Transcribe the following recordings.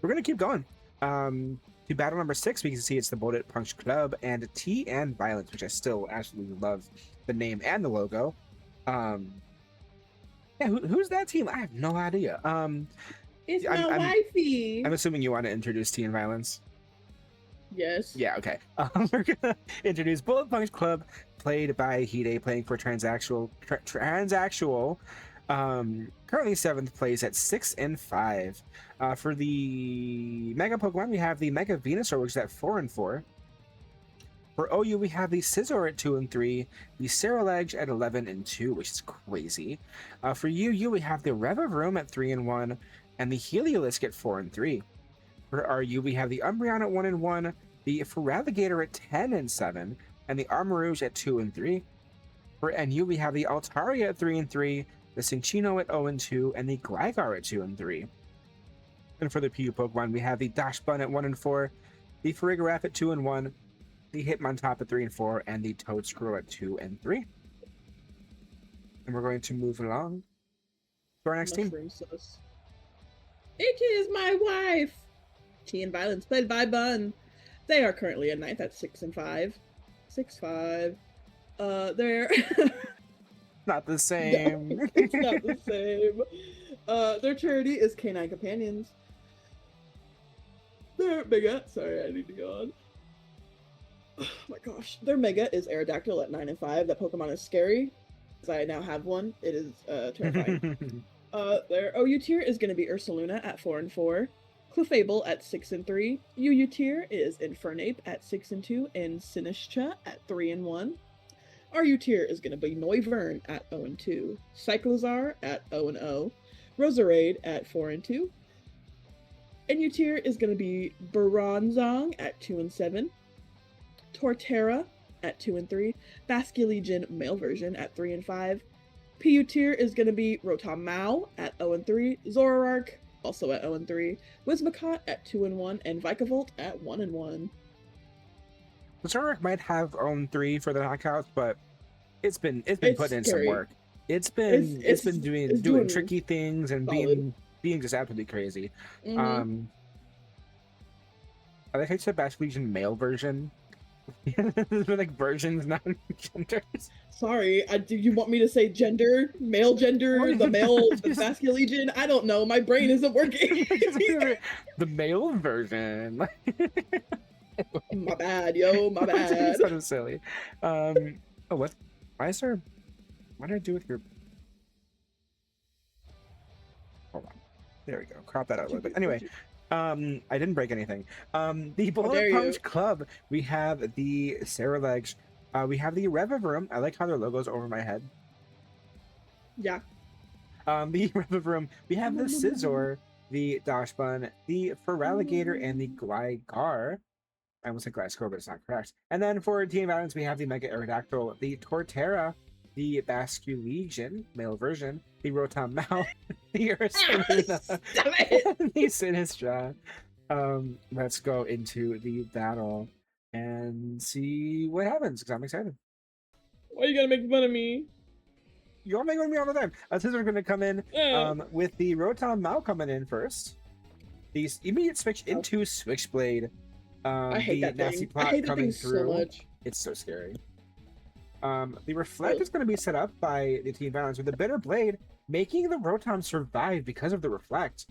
we're gonna keep going. To battle number 6, we can see it's the Bullet Punch Club and Tea and Violence, which I still absolutely love the name and the logo. Yeah, who's that team? I have no idea. It's I'm- my wifey. I'm assuming you want to introduce Tea and Violence. Yes. Yeah, okay. We're gonna introduce Bullet Punch Club, played by Hide, playing for Transactual. Currently 7th place at 6 and 5. For the Mega Pokemon, we have the Mega Venusaur, which is at 4 and 4. For OU, we have the Scizor at 2 and 3, the Cerulege at 11 and 2, which is crazy. For UU, we have the Revavroom at 3 and 1, and the Heliolisk at 4 and 3. For RU, we have the Umbreon at 1 and 1, the Feraligatr at 10 and 7, and the Armarouge at 2 and 3. For NU, we have the Altaria at 3 and 3, the Cinccino at 0 and 2, and the Gligar at 2 and 3. And for the PU Pokemon, we have the Dachsbun at 1 and 4, the Farigiraf at 2 and 1, the Hitmontop at 3 and 4, and the Toedscruel at 2 and 3. And we're going to move along to our next team. Princess. It is my wife. Tea and Violence, played by Bun. They are currently at 9th at 6 and 5. 6-5. They're Not the same. No, it's not the same. Their charity is Canine Companions. Their mega, sorry, I need to go on. Oh my gosh. Their mega is Aerodactyl at 9 and 5. That Pokemon is scary, because I now have one. It is terrifying. Their OU tier is going to be Ursaluna at 4 and 4. Clefable at 6 and 3. UU tier is Infernape at 6 and 2, and Sinistcha at 3 and 1. RU tier is going to be Noivern at 0 and 2. Cyclozar at 0 and 0. Roserade at 4 and 2. NU tier is going to be Bronzong at 2 and 7. Torterra at 2 and 3. Basculegion male version at 3 and 5. PU tier is going to be Rotom Mao at 0 and 3. Zoroark also at 0 and 3. Whimsicott at 2 and 1, and Vikavolt at 1 and 1. The Zoroark might have own 3 for the knockouts, but it's been It's putting in some scary. work. It's been doing doing tricky things and solid. being just absolutely crazy. Mhm. I like how you said Basculegion male version. There's been like versions, not genders. Sorry, do you want me to say gender? Male gender? The male the Basculegion? I don't know. My brain isn't working. The male version. My bad, yo. My bad. It's kind of silly. Oh, what? Why is there? What did I do with your? Hold on. There we go. Crop that out a little bit. Anyway, I didn't break anything. The Bullet Punch Club. We have the Cerulege. We have the Revavroom. I like how their logo's over my head. Yeah. The Revavroom. We have the Scizor, the Dachsbun, the Feraligatr, and the Gligar. I almost said Gliscor, but it's not correct. And then for Team Violence, we have the Mega Aerodactyl, the Torterra, the Basculegion, male version, the Rotom Mao, the Ursaluna, and the Sinistcha. Let's go into the battle and see what happens, because I'm excited. Why you gotta make fun of me? You're making fun of me all the time. Scizor are going to come in with the Rotom Mao coming in first. The immediate switch into Switchblade. I hate the that nasty thing. I plot hate that coming thing through. so much. It's so scary. The Reflect is going to be set up by the Team Violence with the Bitter Blade, making the Rotom survive because of the Reflect.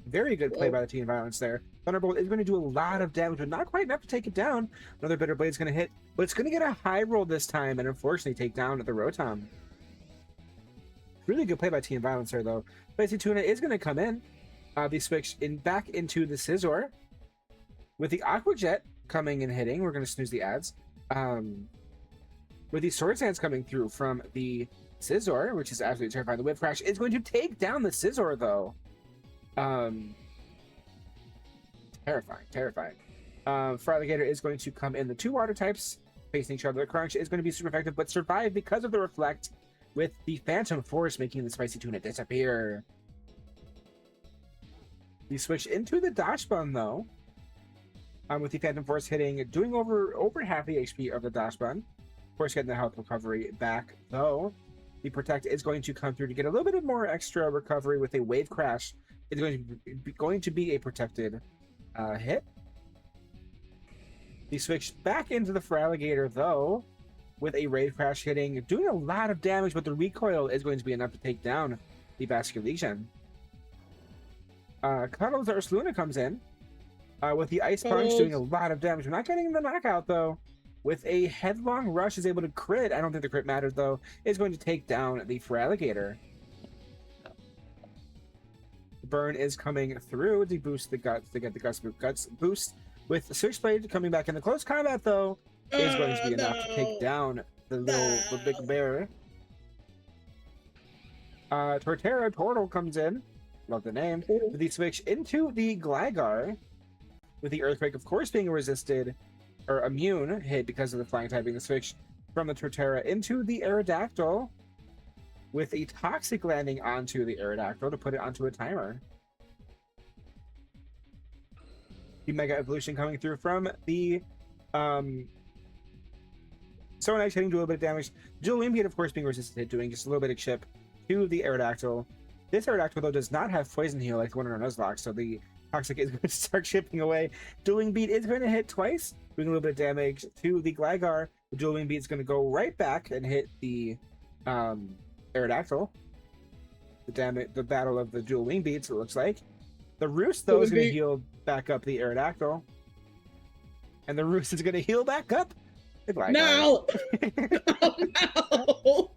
Very good play by the Team Violence there. Thunderbolt is going to do a lot of damage, but not quite enough to take it down. Another Bitter Blade is going to hit, but it's going to get a high roll this time and unfortunately take down the Rotom. Really good play by Team Violence there, though. Spicy Tuna is going to come in. The switch back into the Scizor. With the Aqua Jet coming and hitting, we're going to snooze the ads. With the Swords Dance coming through from the Scizor, which is absolutely terrifying. The Whip Crash is going to take down the Scizor, though. Terrifying. Feraligatr is going to come in the 2 water types facing each other. The Crunch is going to be super effective, but survive because of the Reflect, with the Phantom Force making the Spicy Tuna disappear. You switch into the Dachsbun, though. With the Phantom Force hitting, doing over half the HP of the Dachsbun. Of course, getting the health recovery back, though. The Protect is going to come through to get a little bit of more extra recovery with a Wave Crash is going to be a protected hit. He switched back into the Feraligatr, though, with a Raid Crash hitting, doing a lot of damage, but the recoil is going to be enough to take down the Basculegion. Cuddles Ursaluna comes in with the Ice Punch, doing a lot of damage. We're not getting the knockout, though. With a Headlong Rush, is able to crit. I don't think the crit matters, though. Is going to take down the Feraligatr. Burn is coming through to boost the guts, to get the guts boost. With the Switchblade coming back into close combat, though, is going to be enough to take down the big bear. Torterra Turtle comes in. Love the name. With the switch into the Gligar. With the Earthquake, of course, being resisted or immune hit because of the flying typing. The switch from the Torterra into the Aerodactyl. With a Toxic landing onto the Aerodactyl to put it onto a timer. The Mega Evolution coming through from the Sonix hitting, do a little bit of damage. Dual Wing Beat, of course, being resisted, doing just a little bit of chip to the Aerodactyl. This Aerodactyl, though, does not have Poison Heal like the one in our Nuzlocke, so the Toxic is going to start chipping away. Dual Wing Beat is going to hit twice, doing a little bit of damage to the Gligar. The Dual Wing Beat is going to go right back and hit the Aerodactyl. The battle of the Dual Wing Beats, it looks like. The Roost, though, is going to heal back up the Aerodactyl. And the Roost is going to heal back up the Gligar. No! Oh, no!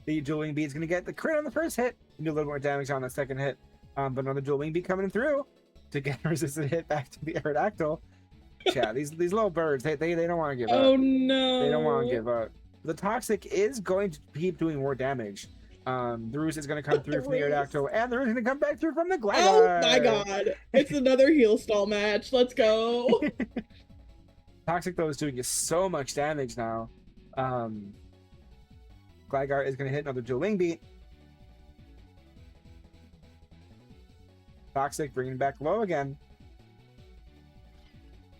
The Dual Wing Beat is going to get the crit on the first hit and do a little more damage on the second hit. But another Dual Wing Beat coming through to get a resisted hit back to the Aerodactyl. Yeah, these little birds, they don't want to give up. Oh no! They don't want to give up. The Toxic is going to keep doing more damage. The Roost is going to come through from the Aerodactyl, and the Roost is going to come back through from the Gligar. Oh my god! It's another heal stall match. Let's go! Toxic, though, is doing so much damage now. Gligar is going to hit another Dual Wing Beat. Toxic bringing back low again.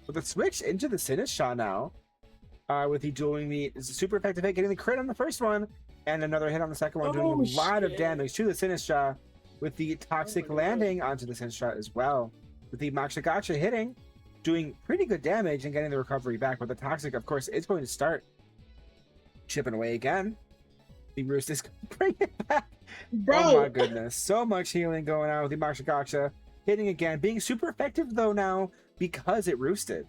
With a switch into the Sinistcha now. With the Dual Wing Beat, is a super effective hit, getting the crit on the first one, and another hit on the second one, doing a lot of damage to the Sinistcha. With the Toxic landing onto the Sinistcha as well. With the Moxagacha hitting, doing pretty good damage and getting the recovery back. But the Toxic, of course, is going to start chipping away again. The Roost is going to bring it back. Bro! Oh my goodness. So much healing going on with the Moxagacha. Hitting again. Being super effective, though, now because it roosted.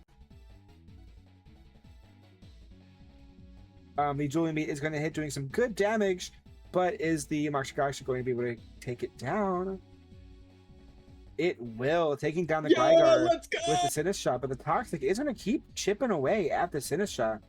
The Dual Wing Beat is going to hit, doing some good damage. But is the Moxagacha going to be able to take it down? It will. Taking down the Gligar with the Sinistcha. But the Toxic is going to keep chipping away at the Sinistcha.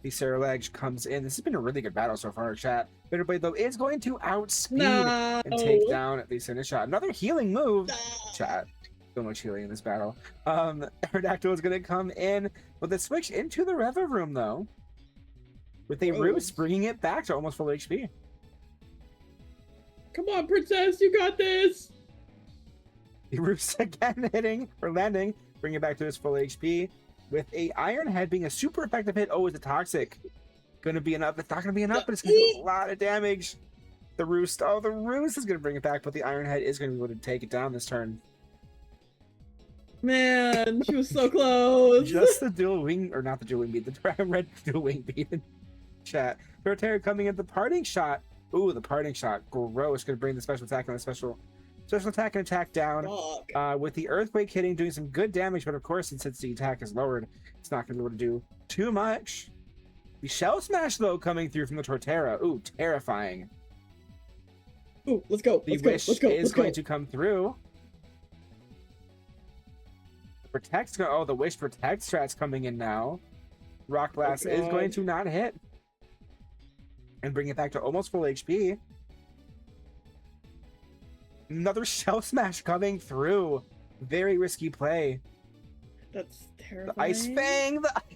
The Cerulege comes in. This has been a really good battle so far, chat. Bitterblade, though, is going to outspeed and take down the Sinistcha. Another healing move, chat. So much healing in this battle. Aerodactyl is going to come in with a switch into the Reva room, though. With a Roost, bringing it back to almost full HP. Come on, Princess, you got this! The Roost again hitting, or landing, bringing it back to his full HP. With a Iron Head being a super effective hit. Oh, is the Toxic going to be enough? It's not going to be enough, but it's going to do a lot of damage. The Roost, oh, the Roost is going to bring it back, but the Iron Head is going to be able to take it down this turn. Man, she was so close. Just the Dual Wing, or not the Dual Wing Beat, the red Dual Wing Beat in chat. Torterra coming in the Parting Shot. Ooh, the Parting Shot. Gross. Going to bring the special attack and the special attack and attack down. With the Earthquake hitting, doing some good damage, but of course, since the attack is lowered, it's not going to be able to do too much. The Shell Smash, though, coming through from the Torterra. Ooh, terrifying. Ooh, let's go. The Wish is going to come through. Protect's going. Oh, the Wish Protect strat's coming in now. Rock Blast is going to not hit. And bring it back to almost full HP. Another Shell Smash coming through. Very risky play. That's terrifying. The Ice Fang! The Ice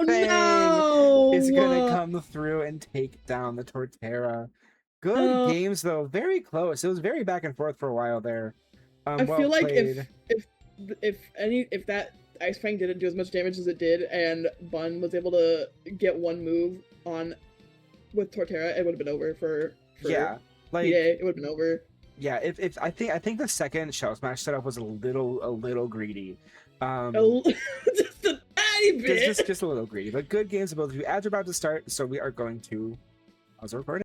Fang is going to come through and take down the Torterra. Good games, though. Very close. It was very back and forth for a while there. I feel like if that Ice Fang didn't do as much damage as it did, and Bun was able to get one move on with Torterra, it would have been over for for Yeah, like it would have been over. yeah. If I think the second Shell Smash setup was a little greedy. Just a tiny bit. Just a little greedy, but good games. Both of you. Ads are about to start, so we are going to pause the recording.